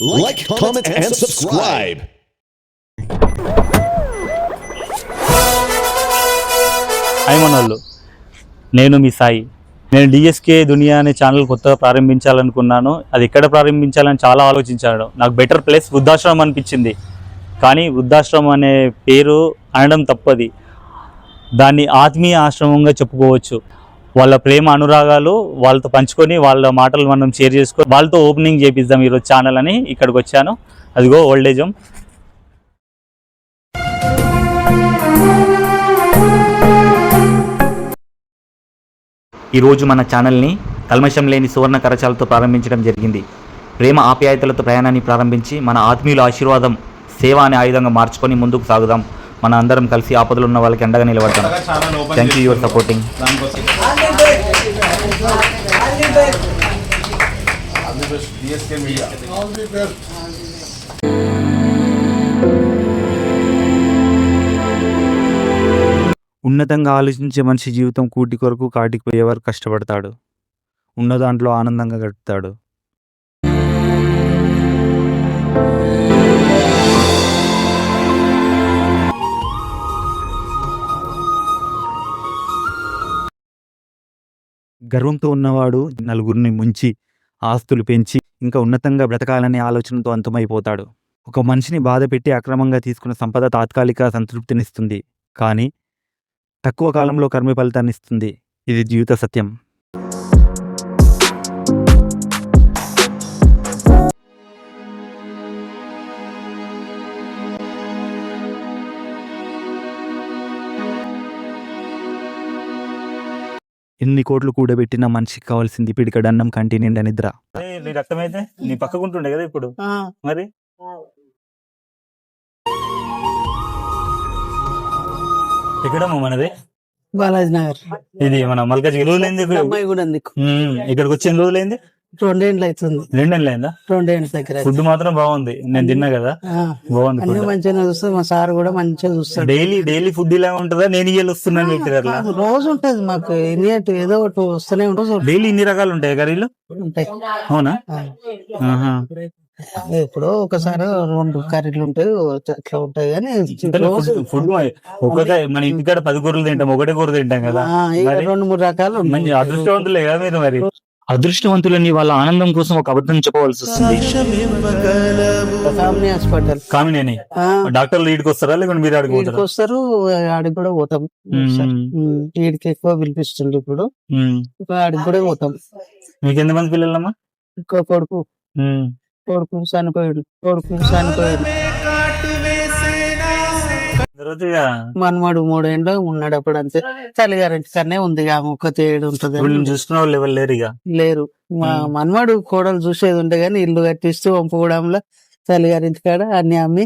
Like, comment, and subscribe. ఐమనోళ్ళు నేను మీ సాయి. నేను DSK దునియా అనే ఛానల్ కొత్తగా ప్రారంభించాలనుకున్నాను. అది ఎక్కడ ప్రారంభించాలని చాలా ఆలోచించాను. నాకు బెటర్ ప్లేస్ వృద్ధాశ్రమం అనిపించింది. కానీ వృద్ధాశ్రమం అనే పేరు అనడం తప్పది. దాన్ని ఆత్మీయ ఆశ్రమంగా చెప్పుకోవచ్చు. వాళ్ళ ప్రేమ అనురాగాలు వాళ్ళతో పంచుకొని వాళ్ళ మాటలు మనం షేర్ చేసుకొని వాళ్ళతో ఓపెనింగ్ చేపిద్దాం ఈరోజు ఛానల్ అని ఇక్కడికి వచ్చాను. అదిగో ఓల్డేజ్ హోమ్. ఈరోజు మన ఛానల్ని కల్మషం లేని సువర్ణ కరచాలతో ప్రారంభించడం జరిగింది. ప్రేమ ఆప్యాయతలతో ప్రయాణాన్ని ప్రారంభించి మన ఆత్మీయుల ఆశీర్వాదం సేవ అనే ఆయుధంగా మార్చుకొని ముందుకు సాగుదాం. మన అందరం కలిసి ఆపదలు ఉన్న వాళ్ళకి అండగా నిలబడతాం. Thank you your supporting. ఉన్నతంగా ఆలోచించే మనిషి జీవితం కూటి కొరకు కాటికి పోయేవారు కష్టపడతాడు. ఉన్న దాంట్లో ఆనందంగా గడుపుతాడు. గర్వంతో ఉన్నవాడు నలుగురిని ముంచి ఆస్తులు పెంచి ఇంకా ఉన్నతంగా బ్రతకాలనే ఆలోచనతో అంతమైపోతాడు. ఒక మనిషిని బాధ పెట్టి అక్రమంగా తీసుకున్న సంపద తాత్కాలిక సంతృప్తినిస్తుంది, కానీ తక్కువ కాలంలో కర్మ ఫలితాన్ని ఇస్తుంది. ఇది జీవిత సత్యం. ఎన్ని కోట్లు కూడబెట్టిన మనిషికి కావాల్సింది పిడికడన్నం, కంటి నిండా నిద్ర. నీ రక్తమైతే నీ పక్కకుంటుండే కదా ఇప్పుడు. మరి ఎక్కడమ్మా మనది? బాలాజీ నగర్. ఇది మన మల్కాజ్ రోజులైంది. ఇక్కడికి వచ్చిన రోజులైంది 2 ఏళ్ళు అవుతుంది. 2 ఏళ్ళు అయిందా? 2 ఏళ్ళ దగ్గర. ఫుడ్ మాత్రం బాగుంది, నేను తిన్నా కదా, బాగుంది. అన్ని మంచిగా చూస్తాడు మా సార్ కూడా మంచిగా చూస్తాడు. డైలీ ఫుడ్ ఇలా ఉంటుందా? నేను ఇయ్యాలి వస్తున్నాను పెట్టారు. రోజు ఉంటది మాకు ఏదో ఒకటి వస్తూనే ఉంటుంది. డైలీ ఇన్ని రకాలు ఉంటాయి కర్రీలు? ఉంటాయి. అవునా? ఇప్పుడు ఒకసారి 2 కర్రీలు ఉంటాయి, అట్లా ఉంటాయి. కానీ ఫుడ్ ఒక్కొక్క మన ఇంటికాడ 10 కూరలు తింటాం, ఒకటే కూర తింటాం కదా. 2-3 రకాలు. మంచి అదృష్టవంతులే కదా మీరు. మరి అదృష్టవంతులని వాళ్ళ ఆనందం కోసం ఒక అబద్ధం చెప్పవలసి వస్తుంది. హాస్పిటల్ కామినేని డాక్టర్లు వీడికి వస్తారా లేకుంటే మీరు ఆడికి వస్తారు? ఆడికి కూడా పోతాం. వీడికి ఎక్కువ పిలిపిస్తుంది ఇప్పుడు, ఆడికి కూడా పోతాం. మీకు ఎంతమంది పిల్లలమ్మా? ఇంకో కొడుకు చనిపోయాడు. మనమాడు 3 ఏళ్ళు ఉన్నాడు అప్పుడు. అంతే, తల్లిగారింటి కన్నా ఉంది. ఒక్క తేడు ఉంటది. చూసుకున్న వాళ్ళు ఎవరు లేరు. మా మనమాడు కోడలు చూసేది ఉండే గానీ ఇల్లు కట్టిస్తూ పంపడంలో తల్లిగారింటి కాడ అన్ని అమ్మి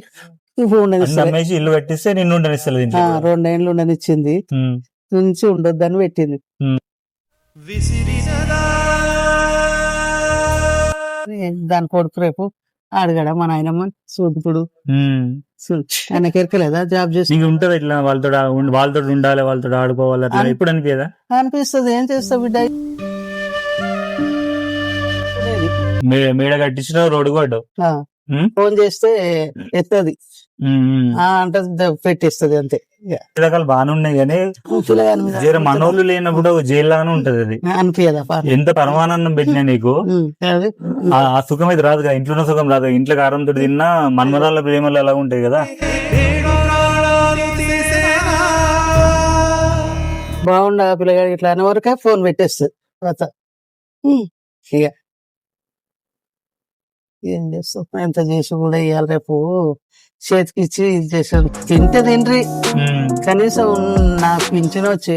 ఇల్లు కట్టిస్తే 2 ఏళ్ళు ఉండనిచ్చింది. నుంచి ఉండొద్దని పెట్టింది. దాని కొడుకు రేపు అడగడా మా నాయనమ్మ చూపుడు ఆయనకి ఎరకలేదా జాబ్ చేసి ఉంటది ఇట్లా వాళ్ళతో ఉండాలి, వాళ్ళతో ఆడుకోవాలి ఇప్పుడు అనిపిస్తుంది. ఏం చేస్తావు బిడ్డ? మేడ కట్టించిన రోడ్డు కూడా ఫోన్ చేస్తే ఎత్తది అంటే పెట్టేస్తుంది. అంతే. రకాలు బాగానే ఉన్నాయి కానీ మనోళ్ళు లేనప్పుడు జైల్లాగానే ఉంటది. అది అనిపించదా? ఎంత పరమానందం పెట్టినా నీకు ఆ సుఖం అయితే రాదు కదా. ఇంట్లో సుఖం రాదు. ఇంట్లో కారంతో తిన్నా మన్మరాల ప్రేమలు ఎలా ఉంటాయి కదా. బాగుండ పిల్లగాడు ఇట్లా అనే వరకే ఫోన్ పెట్టేస్తుంది. ఇక ఏం చేస్తాం? ఎంత చేసి కూడా ఇవాళ రేపు చేతికి ఇచ్చి ఇది చేసాను. తింటే తిండ్రి, కనీసం నాకు పింఛన్ వచ్చి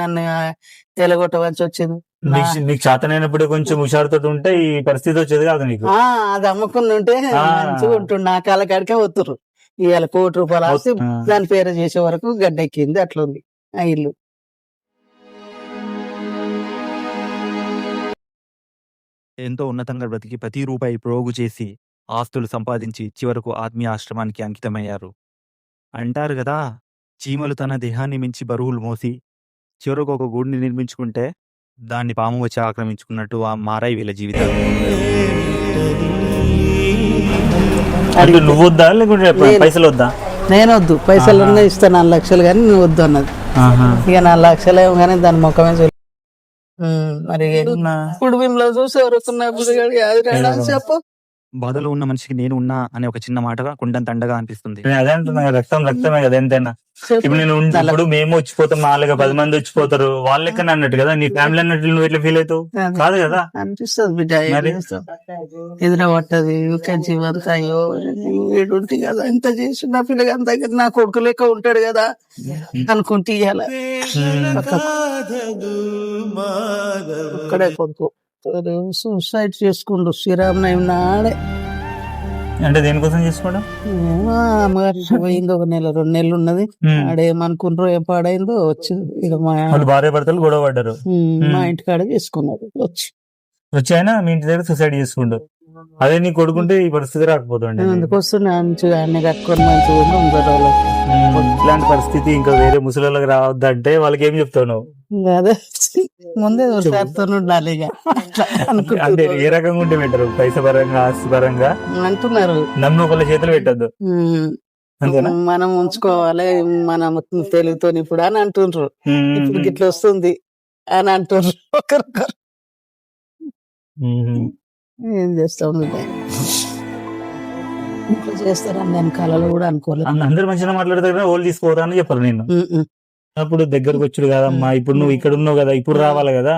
నన్ను ఎలగొట్టవలసి వచ్చింది. నీకు చేతనైనప్పుడు కొంచెం హుషారుతో ఉంటే ఈ పరిస్థితి వచ్చేది కాదు నీకు. అది అమ్ముకుని ఉంటే మంచిగా ఉంటుండే. నా కాళ్ళ కాడికే వస్తురు. ఇవాళ ₹1,00,00,000 ఆస్తి దాని పేరు చేసే వరకు గడ్డెక్కింది. అట్లుంది ఆ ఇల్లు. ఎంతో ఉన్నతంగా బ్రతికి ప్రతి రూపాయి ప్రోగు చేసి ఆస్తులు సంపాదించి చివరకు ఆత్మీయ ఆశ్రమానికి అంకితమయ్యారు. అంటారు కదా, చీమలు తన దేహాన్ని మించి బరువులు మోసి చివరకు ఒక గూడిని నిర్మించుకుంటే దాన్ని పాము వచ్చి ఆక్రమించుకున్నట్టు మారాయి వీళ్ళ జీవితాలు. అంటే నువ్వు వద్దా లేకుంటే పైసలు వద్దా? నేను వద్దు, పైసలు ఇస్తాను 4 లక్షలు కానీ నువ్వు వద్దు అన్నది. ఇక 4 లక్షలు ఏమో కానీ దాని ముఖమే మరి ఇప్పుడు మిమ్మల్ని చూసి ఎవరుకున్నా చెప్పు. బాధలో ఉన్న మనిషికి నేను ఉన్నా అనే ఒక చిన్న మాటగా కొండంత అండగా అనిపిస్తుంది. అదే అంటున్నా, రక్తమే కదా ఎంతైనా. ఇప్పుడు నేను ఇప్పుడు మేము వచ్చిపోతాం, 10 మంది వచ్చిపోతారు, వాళ్ళ లెక్కన అన్నట్టు కదా. నీ ఫ్యామిలీ అన్నట్టు నువ్వు ఎట్లా ఫీల్ అవుతావు? కాదు కదా అనిపిస్తుంది బిడ్డ. ఎదుర పట్టది జీవంతా అయ్యో ఏడుంటి కదా, ఎంత చేసి నా పిల్లగాని దగ్గర నా కొడుకు లెక్క ఉంటాడు కదా అనుకుంటే ఇయ్యాల ఒక్కడే కొడుకు సూసైడ్ చేసుకుండు శ్రీరామనవమి నాడే. అంటే దేనికోసం చేసుకోవడం? అమ్మగారి పోయింది 1 నెల 2 నెలలు ఉన్నది. ఆడేమనుకుంటారో ఏం పాడైందో వచ్చి ఇక మా భార్య భర్తలు గొడవ పడ్డారు, మా ఇంటికాడ చేసుకున్నారు. వచ్చి అయినా మీ ఇంటి దగ్గర సూసైడ్ చేసుకుంటారు. అదే నీ కొడుకుంటే ఈ పరిస్థితి రాకపోతుండే. అందుకోసం మంచిగా అన్ని కట్టుకొని మంచిగా ఉండరు. ఇలాంటి పరిస్థితి ఇంకా వేరే ముసలిళ్ళకి రావద్దంటే వాళ్ళకి ఏం చెప్తావు నువ్వు? అదే ముందే ఉండాలి ఇక అంటే ఏ రకంగా ఉంటే పెట్టరు, పైసా పరంగా ఆస్తి పరంగా అంటున్నారు. నమ్మి ఒకళ్ళ చేతులు పెట్టద్దు, మనం ఉంచుకోవాలి మనం తెలుగుతో ఇప్పుడు అని అంటుండ్రు. ఇప్పుడు గిట్ల వస్తుంది అని అంటుండ్రు ఒకరికొకరు. ఏం చేస్తాం ఇట్లా చేస్తారని నేను కళలో కూడా అనుకోలేదు. అందరు మంచిగా మాట్లాడతారు, ఓళ్ళు తీసుకోరా అని చెప్పాలి. నేను అప్పుడు దగ్గరకు వచ్చుడు కదమ్మా, ఇప్పుడు నువ్వు ఇక్కడ ఉన్నావు కదా, ఇప్పుడు రావాలి కదా.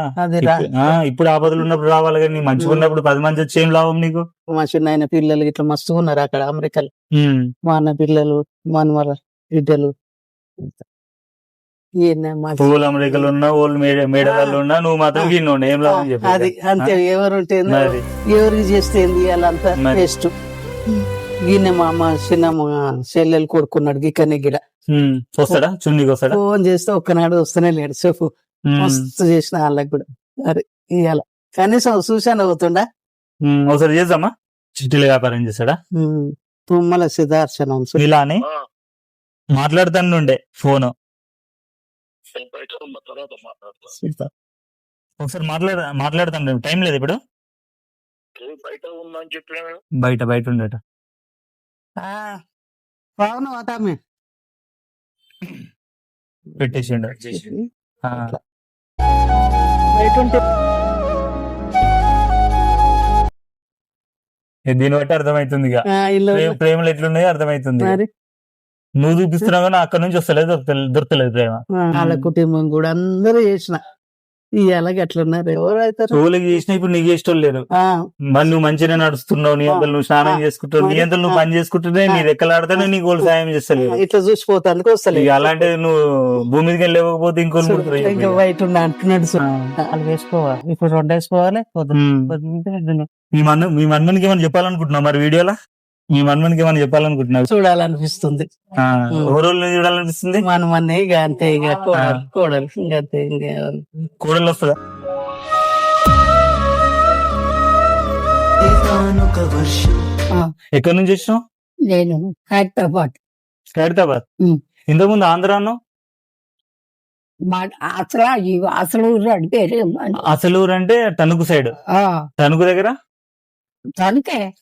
ఇప్పుడు ఆపదలు ఉన్నప్పుడు రావాలి కదా. నీ మంచిగా ఉన్నప్పుడు 10 మంది వచ్చి ఏం లాభం నీకు? మా చిన్న ఆయన పిల్లలు ఇట్లా మస్తుగా ఉన్నారు అక్కడ అమెరికాలో. మా అన్న పిల్లలు, మనవర బిడ్డలు పువ్వులు అమెరికాలో ఉన్నా, వాళ్ళు మేడలలో ఉన్నా, నువ్వు మాత్రం గిన్నె ఏం లాభం చెప్పి. అది అంతే, ఎవరుంటే ఎవరికి చేస్తే అంతా వేస్ట్. గిన్నె మా అమ్మ చిన్న చెల్లెలు కొడుకున్నాడు గిక్కనే గిడ వస్తాడా చున్నీకి వస్తాడా? ఫోన్ చేస్తే ఒక్కనాడు వస్తూనే లేడు. చెప్పు మస్తు చేసిన వాళ్ళకి కూడా. అరే ఇవాళ కనీసం చూసాను అవుతుండా. ఒకసారి చేద్దామా? చిట్టీల వ్యాపారం చేస్తాడా? తుమ్మల సిద్ధార్చనం ఇలానే మాట్లాడుతానుండే ఫోను. ఒకసారి మాట్లాడుతాను, టైం లేదు ఇప్పుడు. బయట ఉండట పెట్టేసిండు. దీన్ని బట్టి అర్థమవుతుంది ఇక ప్రేమలు ఎట్లున్నాయో అర్థమవుతుంది. నువ్వు చూపిస్తున్నావు కానీ అక్కడ నుంచి వస్తలేదు, దొరకలేదు ప్రేమ. వాళ్ళ కుటుంబం కూడా అందరూ చేసిన ఇలాగ ఎట్లున్నారు ఎవరైతే చేసినా ఇప్పుడు నీకు చేసేటోళ్ళు లేరు. మరి నువ్వు మంచిగా నడుస్తున్నావు, నీ అంతలు నువ్వు స్నానం చేసుకుంటావు, నీ అంతలు నువ్వు పని చేసుకుంటుంటే నీ రెక్కలాడితేనే నీకు వాళ్ళు సాయం చేస్తలేదు. ఇట్లా చూసిపోతాను వస్తలేదు. అలాంటి నువ్వు భూమి మీదకి వెళ్ళకపోతే ఇంకోళ్ళు బయట అంటున్నాడు. వాళ్ళు వేసుకోవాలి, ఇప్పుడు 2 వేసుకోవాలి. మీ మన్మనికి ఏమైనా చెప్పాలనుకుంటున్నావు మరి వీడియోలో? మీ మన్మనికి ఏమైనా చెప్పాలనుకుంటున్నావు? చూడాలనిపిస్తుంది, చూడాలనిపిస్తుంది. మనమన్నీ ఇక అంతే, ఇక కోడలు ఇంకంతే. కోడలు వస్తుందా? ఎక్కడి నుంచి వచ్చినావు? నేను హైదరాబాద్. ఇంతకుముందు ఆంధ్ర అన్నావు. అసలూరు అంటే తణుకు సైడ్, తణుకు దగ్గర.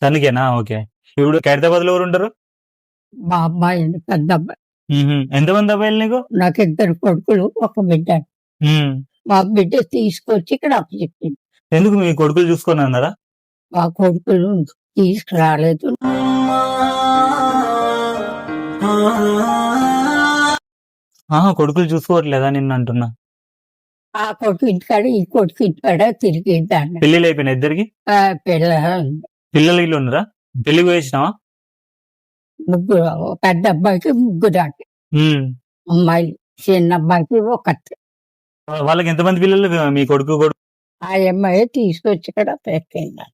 తణుకేనా? ఓకే. ఇప్పుడు ఖైరతాబాద్ లో ఎవరు ఉంటారు? మా అబ్బాయి, పెద్ద అబ్బాయి. ఎంతమంది అబ్బాయిలు నీకు? నాకు 2 కొడుకులు, 1 బిడ్డ. మా బిడ్డ తీసుకొచ్చి ఇక్కడ అప్పచెప్పింది. ఎందుకు మీ కొడుకులు చూసుకొని అన్నారా? మా కొడుకులు తీసుకురాలేదు. కొడుకులు చూసుకోవట్లేదా నిన్ను అంటున్నా? ఆ కొడుకు ఇంటికాడ, ఈ కొడుకు ఇంటికాడ తిరిగి పెళ్లి అయిపోయినా ఇద్దరికి? పిల్లలు ఇల్లు ఉన్నారా? పెళ్లి వేసినావా? 3, పెద్ద అబ్బాయికి 3 అమ్మాయిలు, చిన్న అబ్బాయికి 1. వాళ్ళకి ఎంతమంది పిల్లలు? మీ కొడుకు ఆ అమ్మాయి తీసుకొచ్చి ఇక్కడ పెట్టింది.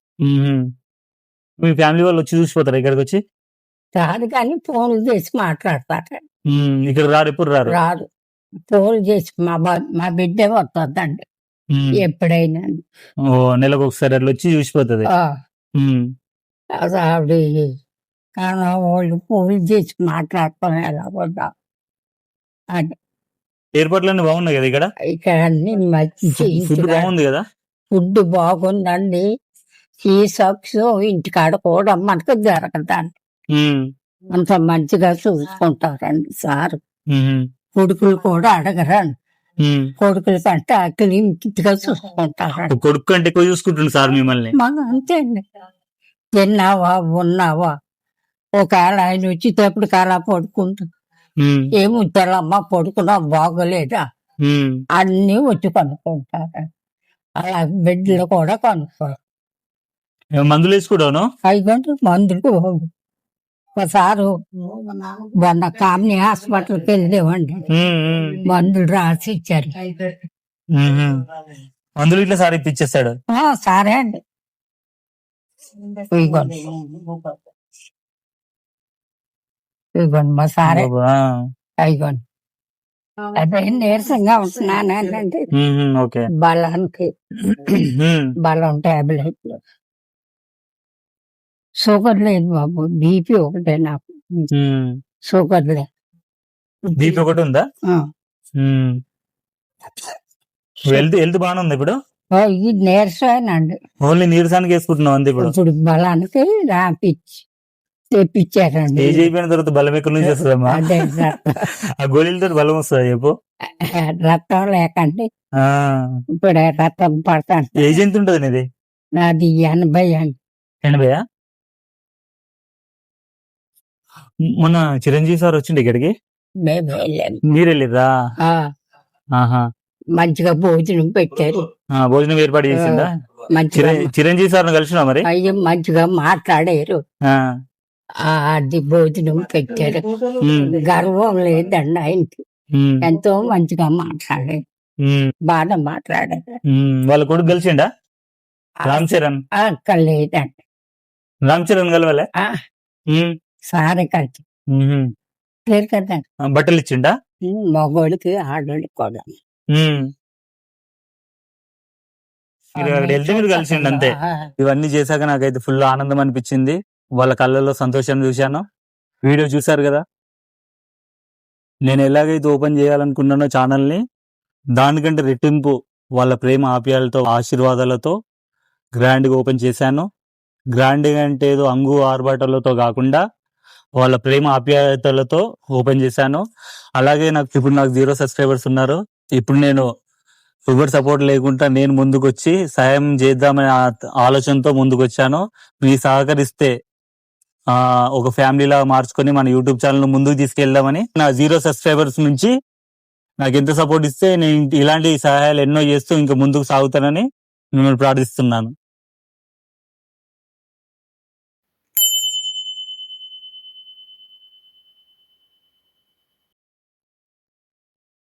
మీ ఫ్యామిలీ వాళ్ళు వచ్చి చూసిపోతారు ఇక్కడికి వచ్చి? రాదు కానీ ఫోన్లు చేసి మాట్లాడతారు. ఇక్కడ రారు? ఎప్పుడు రారు? రాదు, ఫోన్ చేసి మా బిడ్డ వస్తుందండి ఎప్పుడైనా. నెలకు ఒకసారి అట్లా వచ్చి చూసిపోతుంది. ఆవిడ కానీ వాళ్ళు ఫోన్ చేసి మాట్లాడుకొని ఎలా వద్దా అని. ఏర్పాట్లన్నీ బాగున్నాయి కదా ఇక్కడ? ఇక్కడ అన్ని మంచి ఫుడ్ బాగుంది కదా? ఫుడ్ బాగుందండి. ఈ సక్షం ఇంటికాడ కూడా మనకు జరగదాన్ని ఉమ్, అంత మంచిగా చూసుకుంటారండి సార్. ఉమ్, కొడుకులు కూడా అడగరండి, ఉమ్. కొడుకుల కంటే అక్కడి ఇంటిగా చూసుకుంటారండి. ఒక కొడుకు కంటే ఎక్కువ చూసుకుంటుంది సార్ మిమ్మల్ని. మాకు అంతే అండి. తిన్నావా ఉన్నావా, ఒకవేళ ఆయన వచ్చేటప్పుడు అలా పడుకుంటా, ఉమ్, ఏమి తెల్లమ్మ పడుకున్నా బాగోలేదా ఉమ్, అన్నీ వచ్చి కనుక్కుంటారు. అలా బిడ్డలు కూడా కనుక్కోరు. మందులు వేసుకోవడాను. 5 గంటలకు మందులు ఒకసారి మొన్న కామిని హాస్పిటల్కి వెళ్ళేవండి, మందులు రాసి ఇచ్చారు. మందులు ఇట్లా సార్ ఇప్పించేస్తాడు. సరే అండి, ఇదిగోండి ఇదిగోండి మా సారే, ఇదిగోండి. అదే నీరసంగా ఉంటున్నానండి, ఓకే. బలానికి బలం టాబ్లెట్లు. షుగర్ లేదు బాబు, బీపీ ఒకటే నాకు, షుగర్ లేదు. బీపీ ఒకటి ఉందా? ఆ. హెల్త్ హెల్త్ బాగానే ఉంది ఇప్పుడు. ఇది నీరసమేనండి, ఓన్లీ నీరసానికి వేసుకుంటున్నావు అంతే ఇప్పుడు. ఇప్పుడు బలానికి తెప్పించారండి. ఏజ్ అయిపోయిన తర్వాత బలం ఎక్కడి నుంచి వస్తుందమ్మా? అదే ఆ గోళీలతో బలం వస్తుంది చెప్పు. రక్తం లేకండి, ఆ, ఇప్పుడు రక్తం పడతాను. ఏజ్ ఎంత ఉంటుంది నీది? నాది 80 అండి. 80? మొన్న చిరంజీవి సార్ వచ్చిండు ఇక్కడికి, మేము వెళ్ళాము. మీరు వెళ్ళిర్రా? ఆ, ఆహా. మంచిగా భోజనం పెట్టారు, భోజనం ఏర్పాటు చేసిందా? మంచిగా చిరంజీవి సార్ కలిసినా మరి? అయ్యి మంచిగా మాట్లాడారు. ఆ, అది భోజనం పెట్టారు. గర్వం లేదండి ఆయనకి, ఉమ్, ఎంతో మంచిగా మాట్లాడారు, ఉమ్, బాగా మాట్లాడారు. వాళ్ళ కొడుకు కలిసిండా? రామ్ చరణ్. అక్కడ లేదండి, రామ్ చరణ్ కలవలే? సారే కలిసి లేరు కదండి. బట్టలు ఇచ్చిండా? మగోడికి ఆడోడికి కూడా. మీరు అక్కడ వెళ్తే మీరు కలిసిండు అంతే. ఇవన్నీ చేశాక నాకైతే ఫుల్ ఆనందం అనిపించింది. వాళ్ళ కళ్ళల్లో సంతోషాన్ని చూశాను. వీడియో చూశారు కదా, నేను ఎలాగైతే ఓపెన్ చేయాలనుకున్నానో ఛానల్ని, దానికంటే రెట్టింపు వాళ్ళ ప్రేమ ఆప్యాయాలతో ఆశీర్వాదాలతో గ్రాండ్గా ఓపెన్ చేశాను. గ్రాండ్గా అంటే ఏదో అంగు ఆర్భాటాలతో కాకుండా వాళ్ళ ప్రేమ ఆప్యాయతలతో ఓపెన్ చేశాను. అలాగే ఇప్పుడు నాకు 0 సబ్స్క్రైబర్స్ ఉన్నారు. ఇప్పుడు నేను ఎవరి సపోర్ట్ లేకుండా నేను ముందుకు వచ్చి సాయం చేద్దామనే ఆలోచనతో ముందుకు వచ్చాను. మీరు సహకరిస్తే ఒక ఫ్యామిలీలా మార్చుకొని మన యూట్యూబ్ ఛానల్ ముందుకు తీసుకెళ్దామని, నా 0 సబ్స్క్రైబర్స్ నుంచి నాకు ఎంత సపోర్ట్ ఇస్తే నేను ఇలాంటి సహాయాలు ఎన్నో చేస్తూ ఇంకా ముందుకు సాగుతానని మిమ్మల్ని ప్రార్థిస్తున్నాను.